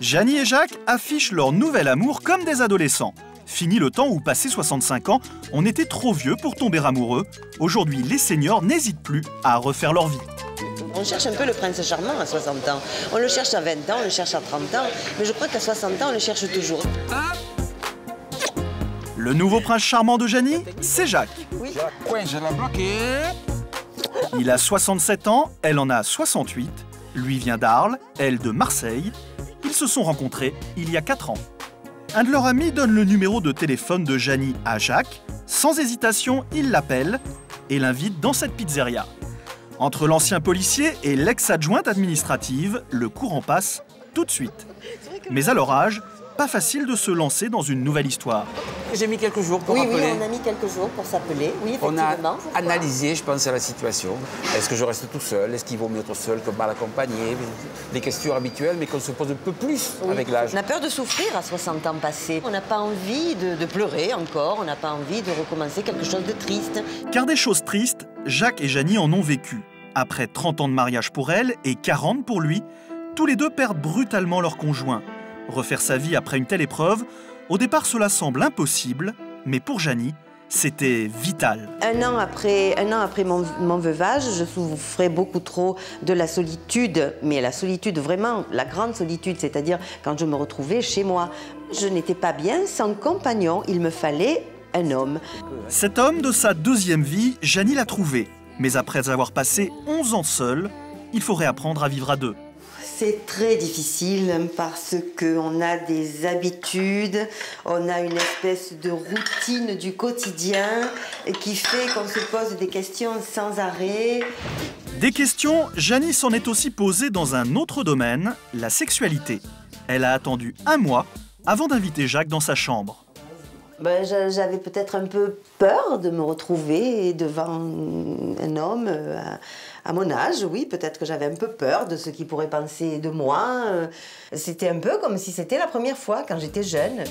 Jeannie et Jacques affichent leur nouvel amour comme des adolescents. Fini le temps où, passé 65 ans, on était trop vieux pour tomber amoureux. Aujourd'hui, les seniors n'hésitent plus à refaire leur vie. On cherche un peu le prince charmant à 60 ans. On le cherche à 20 ans, on le cherche à 30 ans, mais je crois qu'à 60 ans, on le cherche toujours. Le nouveau prince charmant de Jeannie, c'est Jacques. Oui. Je l'ai bloqué. Il a 67 ans, elle en a 68. Lui vient d'Arles, elle de Marseille. Ils se sont rencontrés il y a 4 ans. Un de leurs amis donne le numéro de téléphone de Jeannie à Jacques. Sans hésitation, il l'appelle et l'invite dans cette pizzeria. Entre l'ancien policier et l'ex-adjointe administrative, le courant passe tout de suite. Mais à leur âge, pas facile de se lancer dans une nouvelle histoire. J'ai mis quelques jours pour Oui, appeler. on a mis quelques jours pour s'appeler. Oui, On a effectivement. analysé, je pense, à la situation. Est-ce que je reste tout seul? Est-ce qu'il vaut mieux être seul que mal accompagné? Des questions habituelles, mais qu'on se pose un peu plus avec l'âge. On a peur de souffrir à 60 ans passés. On n'a pas envie de pleurer encore. On n'a pas envie de recommencer quelque chose de triste. Car des choses tristes, Jacques et Jeannie en ont vécu. Après 30 ans de mariage pour elle et 40 pour lui, tous les deux perdent brutalement leur conjoint. Refaire sa vie après une telle épreuve, au départ cela semble impossible, mais pour Jeannie, c'était vital. Un an après mon veuvage, je souffrais beaucoup trop de la solitude, mais la solitude vraiment, la grande solitude, c'est-à-dire quand je me retrouvais chez moi. Je n'étais pas bien sans compagnon, il me fallait un homme. Cet homme de sa deuxième vie, Jeannie l'a trouvé. Mais après avoir passé 11 ans seule, il faut réapprendre à vivre à deux. C'est très difficile parce qu'on a des habitudes, on a une espèce de routine du quotidien qui fait qu'on se pose des questions sans arrêt. Des questions, Jeannie s'en est aussi posée dans un autre domaine, la sexualité. Elle a attendu 1 mois avant d'inviter Jacques dans sa chambre. J'avais peut-être un peu peur de me retrouver devant un homme à mon âge, oui, peut-être que j'avais un peu peur de ce qu'il pourrait penser de moi. C'était un peu comme si c'était la première fois quand j'étais jeune.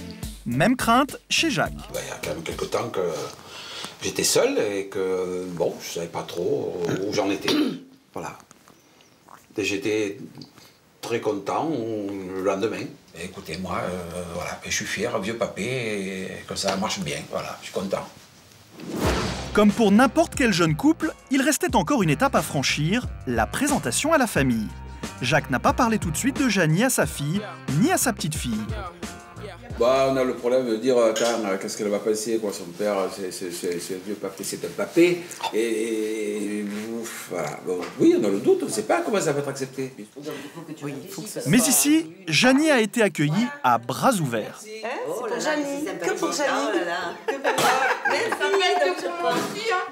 Même crainte chez Jacques. Il y a quand même quelque temps que j'étais seul et que, bon, je ne savais pas trop où j'en étais. Voilà. Et j'étais très content le lendemain. Et écoutez, moi, voilà, et je suis fier, vieux papé, et que ça marche bien, voilà, je suis content. Comme pour n'importe quel jeune couple, il restait encore une étape à franchir, la présentation à la famille. Jacques n'a pas parlé tout de suite de Jeannie à sa fille, ni à sa petite fille. Bah, on a le problème de dire, qu'est-ce qu'elle va penser, quoi, son père, c'est un vieux papé, c'est un papé, et ouf, voilà. Bon, oui, on a le doute, on ne sait pas comment ça va être accepté. Oui, Mais ici, Jeannie a été accueillie à bras ouverts. pour Jeannie, que pour Jeannie.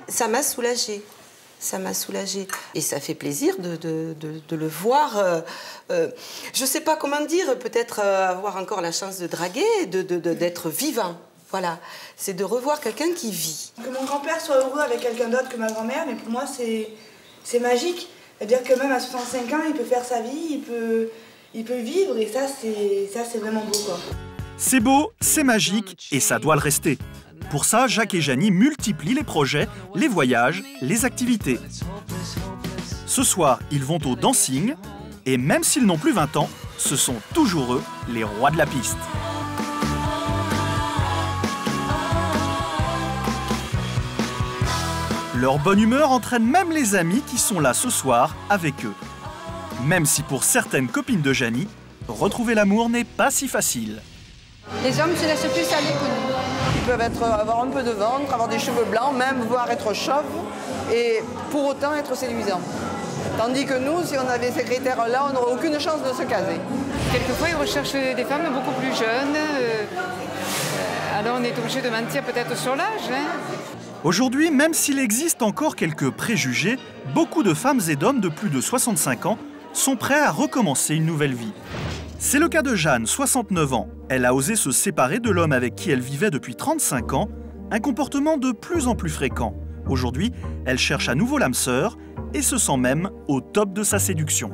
Ça m'a soulagée. Ça m'a soulagée. Et ça fait plaisir de le voir. Je ne sais pas comment dire, peut-être avoir encore la chance de draguer, d'être vivant. Voilà. C'est de revoir quelqu'un qui vit. Que mon grand-père soit heureux avec quelqu'un d'autre que ma grand-mère, mais pour moi, c'est magique. C'est-à-dire que même à 65 ans, il peut faire sa vie, il peut vivre, et ça, c'est vraiment beau, quoi. C'est beau, c'est magique, et ça doit le rester. Pour ça, Jacques et Jeannie multiplient les projets, les voyages, les activités. Ce soir, ils vont au dancing, et même s'ils n'ont plus 20 ans, ce sont toujours eux, les rois de la piste. Leur bonne humeur entraîne même les amis qui sont là ce soir avec eux. Même si pour certaines copines de Jeannie, retrouver l'amour n'est pas si facile. Les hommes se laissent plus aller que nous. Ils peuvent avoir un peu de ventre, avoir des cheveux blancs, même voire être chauves, et pour autant être séduisants. Tandis que nous, si on avait ces critères-là, on n'aurait aucune chance de se caser. Quelquefois, ils recherchent des femmes beaucoup plus jeunes. Alors on est obligé de mentir peut-être sur l'âge. Aujourd'hui, même s'il existe encore quelques préjugés, beaucoup de femmes et d'hommes de plus de 65 ans sont prêts à recommencer une nouvelle vie. C'est le cas de Jeanne, 69 ans. Elle a osé se séparer de l'homme avec qui elle vivait depuis 35 ans, un comportement de plus en plus fréquent. Aujourd'hui, elle cherche à nouveau l'âme sœur et se sent même au top de sa séduction.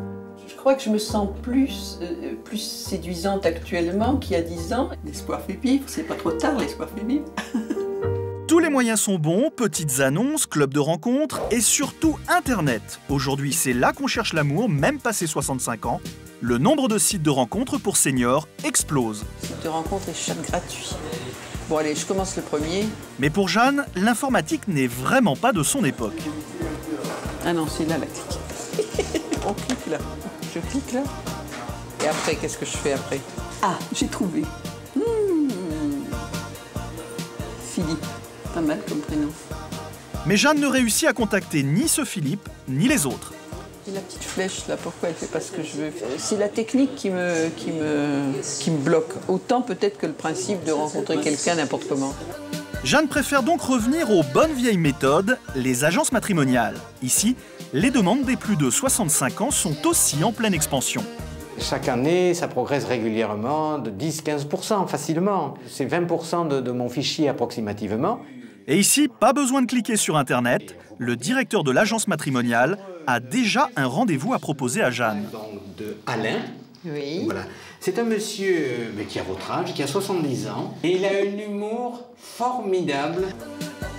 Je crois que je me sens plus séduisante actuellement qu'il y a 10 ans. L'espoir fait vivre, c'est pas trop tard, l'espoir fait vivre. Tous les moyens sont bons, petites annonces, clubs de rencontres et surtout Internet. Aujourd'hui, c'est là qu'on cherche l'amour, même passé 65 ans. le nombre de sites de rencontres pour seniors explose. Site de rencontres et chat gratuit. Bon allez, je commence le premier. Mais pour Jeanne, l'informatique n'est vraiment pas de son époque. Ah non, c'est là la clique. On clique là. Je clique là. Et après, qu'est-ce que je fais après? Ah, j'ai trouvé. Philippe. Pas mal comme prénom. Mais Jeanne ne réussit à contacter ni ce Philippe, ni les autres. Et la petite flèche là, pourquoi elle fait pas ce que je veux? C'est la technique qui me bloque. Autant peut-être que le principe de rencontrer quelqu'un n'importe comment. Jeanne préfère donc revenir aux bonnes vieilles méthodes, les agences matrimoniales. Ici, les demandes des plus de 65 ans sont aussi en pleine expansion. Chaque année, ça progresse régulièrement de 10-15% facilement. C'est 20% de mon fichier approximativement. Et ici, pas besoin de cliquer sur Internet. Le directeur de l'agence matrimoniale a déjà un rendez-vous à proposer à Jeanne. Donc de Alain. Oui. Voilà. C'est un monsieur qui a votre âge, qui a 70 ans. Et il a un humour formidable.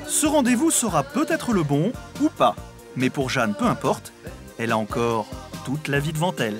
Ce rendez-vous sera peut-être le bon ou pas. Mais pour Jeanne, peu importe, elle a encore toute la vie devant elle.